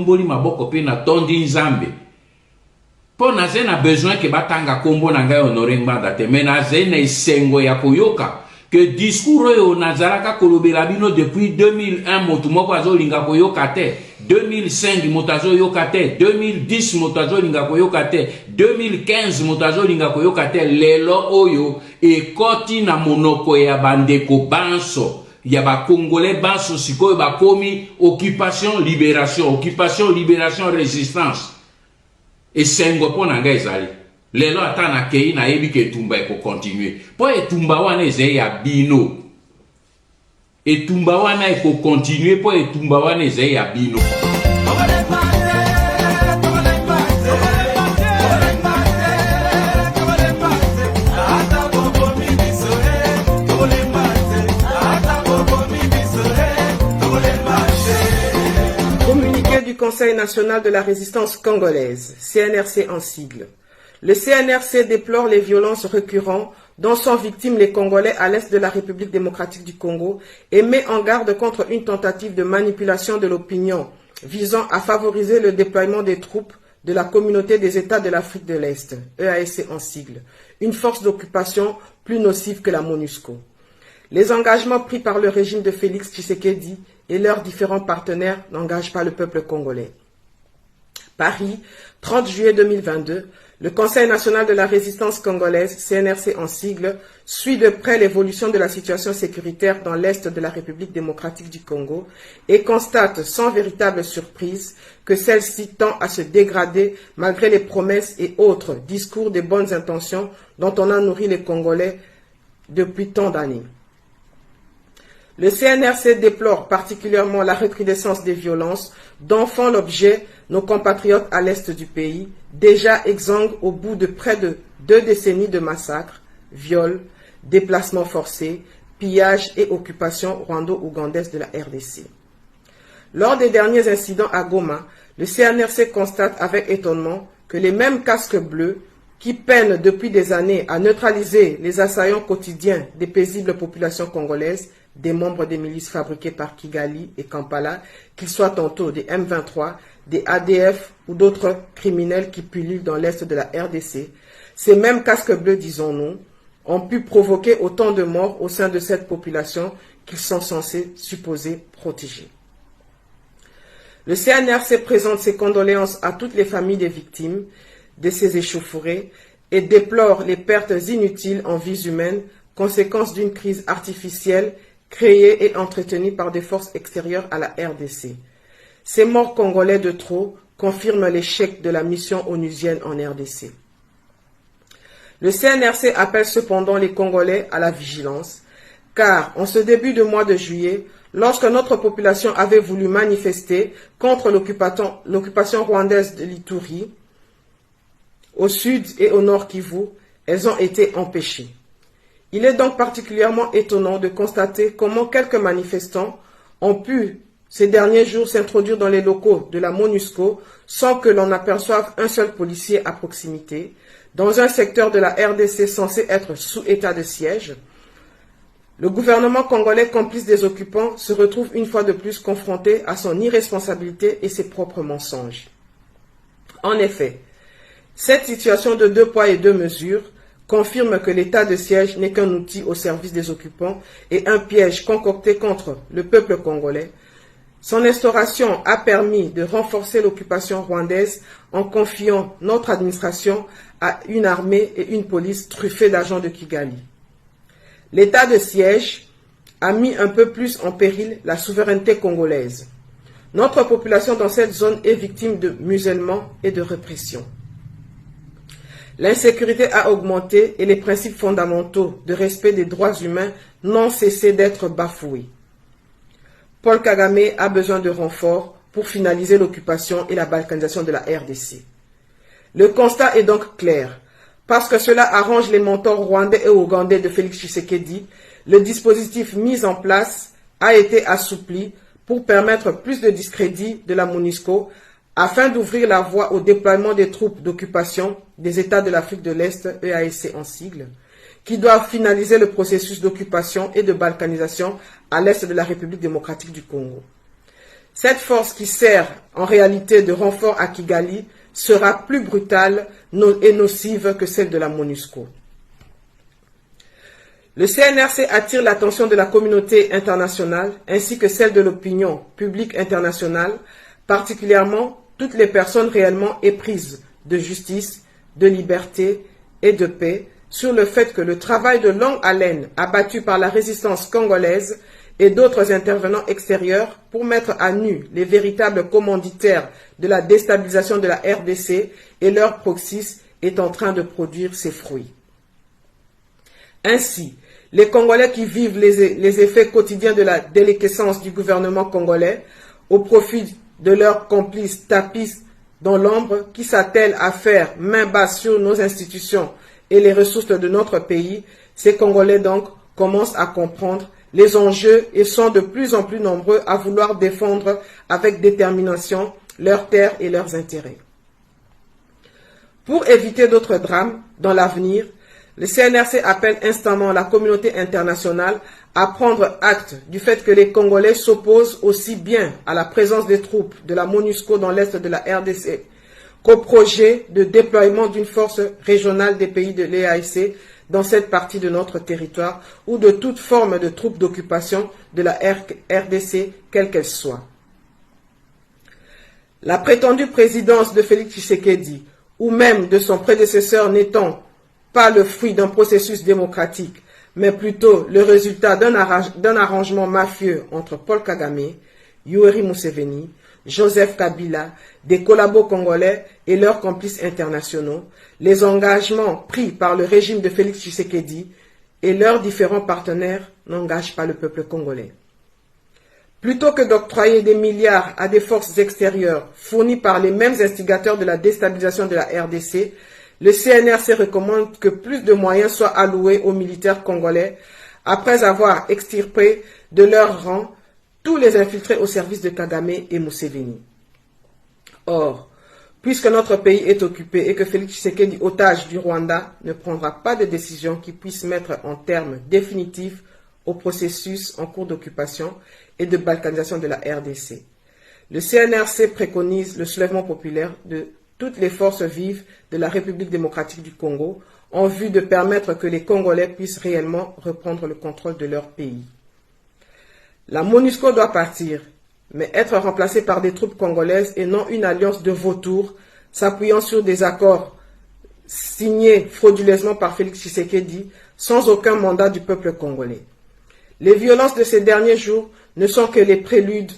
tomboli maboko pe na tondi nzambe. Po naze na besoin ke batanga kombo na ngai Honoré Ngbanda te, mais naze na isengo ya koyoka que discours oyo nazalaka kolobela bino depuis 2001 moto moko azolinga koyoka te, 2005 moto azoyoka te, 2010 moto azolinga koyoka te, 2015 moto azolinga koyoka te. Lelo oyo ekoti na monoko ya bandeko banso ya ba Congolais banso sikoyo bakomi occupation libération résistance. Esengo po na ngai ezali lelo ata na kei na yebi ke etumba eko continue po etumba wana eze ya bino, etumba wana eko continue po etumba wana eze ya bino. Du Conseil national de la résistance congolaise, CNRC en sigle. Le CNRC déplore les violences récurrentes dont sont victimes les Congolais à l'est de la République démocratique du Congo et met en garde contre une tentative de manipulation de l'opinion visant à favoriser le déploiement des troupes de la communauté des États de l'Afrique de l'Est, EAC en sigle, une force d'occupation plus nocive que la MONUSCO. Les engagements pris par le régime de Félix Tshisekedi et leurs différents partenaires n'engagent pas le peuple congolais. Paris, 30 juillet 2022, le Conseil national de la résistance congolaise, CNRC en sigle, suit de près l'évolution de la situation sécuritaire dans l'est de la République démocratique du Congo et constate sans véritable surprise que celle-ci tend à se dégrader malgré les promesses et autres discours de bonnes intentions dont on a nourri les Congolais depuis tant d'années. Le CNRC déplore particulièrement la recrudescence des violences dont font l'objet nos compatriotes à l'est du pays, déjà exsangues au bout de près de 2 décennies de massacres, viols, déplacements forcés, pillages et occupations rwando-ougandaises de la RDC. Lors des derniers incidents à Goma, le CNRC constate avec étonnement que les mêmes casques bleus qui peinent depuis des années à neutraliser les assaillants quotidiens des paisibles populations congolaises, des membres des milices fabriquées par Kigali et Kampala, qu'ils soient tantôt des M23, des ADF ou d'autres criminels qui pullulent dans l'est de la RDC, ces mêmes casques bleus, disons-nous, ont pu provoquer autant de morts au sein de cette population qu'ils sont censés supposer protéger. Le CNRC présente ses condoléances à toutes les familles des victimes de ces échauffourées et déplore les pertes inutiles en vies humaines, conséquence d'une crise artificielle créée et entretenue par des forces extérieures à la RDC. Ces morts congolais de trop confirment l'échec de la mission onusienne en RDC. Le CNRC appelle cependant les Congolais à la vigilance, car en ce début de mois de juillet, lorsque notre population avait voulu manifester contre l'occupation rwandaise de l'Ituri, au sud et au nord Kivu, elles ont été empêchées. Il est donc particulièrement étonnant de constater comment quelques manifestants ont pu, ces derniers jours, s'introduire dans les locaux de la MONUSCO sans que l'on aperçoive un seul policier à proximité, dans un secteur de la RDC censé être sous état de siège. Le gouvernement congolais, complice des occupants, se retrouve une fois de plus confronté à son irresponsabilité et ses propres mensonges. En effet, cette situation de 2 poids et 2 mesures confirme que l'état de siège n'est qu'un outil au service des occupants et un piège concocté contre le peuple congolais. Son instauration a permis de renforcer l'occupation rwandaise en confiant notre administration à une armée et une police truffées d'agents de Kigali. L'état de siège a mis un peu plus en péril la souveraineté congolaise. Notre population dans cette zone est victime de musulmans et de répression. L'insécurité a augmenté et les principes fondamentaux de respect des droits humains n'ont cessé d'être bafoués. Paul Kagame a besoin de renforts pour finaliser l'occupation et la balkanisation de la RDC. Le constat est donc clair. Parce que cela arrange les mentors rwandais et ougandais de Félix Tshisekedi, le dispositif mis en place a été assoupli pour permettre plus de discrédit de la MONUSCO afin d'ouvrir la voie au déploiement des troupes d'occupation des États de l'Afrique de l'Est, EAC en sigle, qui doivent finaliser le processus d'occupation et de balkanisation à l'est de la République démocratique du Congo. Cette force qui sert en réalité de renfort à Kigali sera plus brutale et nocive que celle de la MONUSCO. Le CNRC attire l'attention de la communauté internationale ainsi que celle de l'opinion publique internationale, particulièrement toutes les personnes réellement éprises de justice, de liberté et de paix, sur le fait que le travail de longue haleine abattu par la résistance congolaise et d'autres intervenants extérieurs pour mettre à nu les véritables commanditaires de la déstabilisation de la RDC et leurs proxys est en train de produire ses fruits. Ainsi, les Congolais qui vivent les effets quotidiens de la déliquescence du gouvernement congolais au profit de leurs complices tapis dans l'ombre qui s'attellent à faire main basse sur nos institutions et les ressources de notre pays, ces Congolais donc commencent à comprendre les enjeux et sont de plus en plus nombreux à vouloir défendre avec détermination leurs terres et leurs intérêts. Pour éviter d'autres drames dans l'avenir, le CNRC appelle instamment la communauté internationale à prendre acte du fait que les Congolais s'opposent aussi bien à la présence des troupes de la MONUSCO dans l'est de la RDC qu'au projet de déploiement d'une force régionale des pays de l'EAC dans cette partie de notre territoire ou de toute forme de troupes d'occupation de la RDC, quelle qu'elle soit. La prétendue présidence de Félix Tshisekedi ou même de son prédécesseur n'étant pas le fruit d'un processus démocratique, mais plutôt le résultat d'un arrangement mafieux entre Paul Kagame, Yoweri Museveni, Joseph Kabila, des collabos congolais et leurs complices internationaux, les engagements pris par le régime de Félix Tshisekedi et leurs différents partenaires n'engagent pas le peuple congolais. Plutôt que d'octroyer des milliards à des forces extérieures fournies par les mêmes instigateurs de la déstabilisation de la RDC, le CNRC recommande que plus de moyens soient alloués aux militaires congolais après avoir extirpé de leurs rangs tous les infiltrés au service de Kagame et Museveni. Or, puisque notre pays est occupé et que Félix Tshisekedi, otage du Rwanda, ne prendra pas de décision qui puisse mettre en terme définitif au processus en cours d'occupation et de balkanisation de la RDC. Le CNRC préconise le soulèvement populaire de toutes les forces vives de la République démocratique du Congo en vue de permettre que les Congolais puissent réellement reprendre le contrôle de leur pays. La MONUSCO doit partir, mais être remplacée par des troupes congolaises et non une alliance de vautours s'appuyant sur des accords signés frauduleusement par Félix Tshisekedi sans aucun mandat du peuple congolais. Les violences de ces derniers jours ne sont que les préludes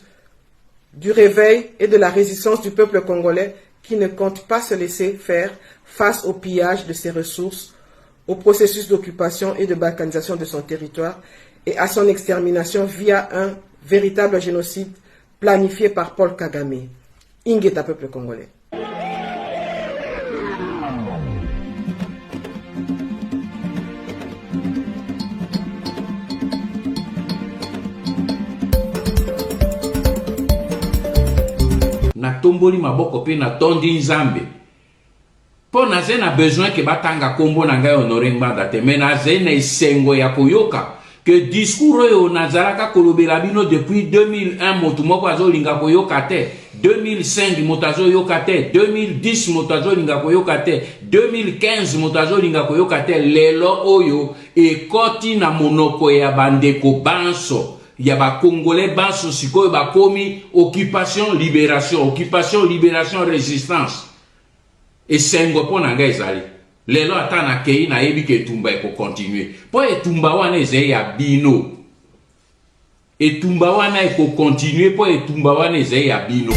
du réveil et de la résistance du peuple congolais qui ne compte pas se laisser faire face au pillage de ses ressources, au processus d'occupation et de balkanisation de son territoire et à son extermination via un véritable génocide planifié par Paul Kagame. Ingeta peuple congolais. Natomboli maboko pe na tondi nzambe. Po naze na besoin ke batanga kombo na ngai Honoré Ngbanda te, mais naze na esengo ya koyoka que discours oyo nazalaka kolobela bino depuis 2001 moto moko azolinga koyoka te, 2005 moto azoyoka te, 2010 moto azolinga koyoka te, 2015 moto azolinga koyoka te. Lelo oyo ekoti na monoko ya bandeko banso ya ba Congolais banso sikoyo bakomi occupation libération résistance. Esengo po na ngai ezali lelo ata na kei na yebi ke etumba eko continue po etumba wana eze ya bino, etumba wana eko continue po etumba wana eze ya bino.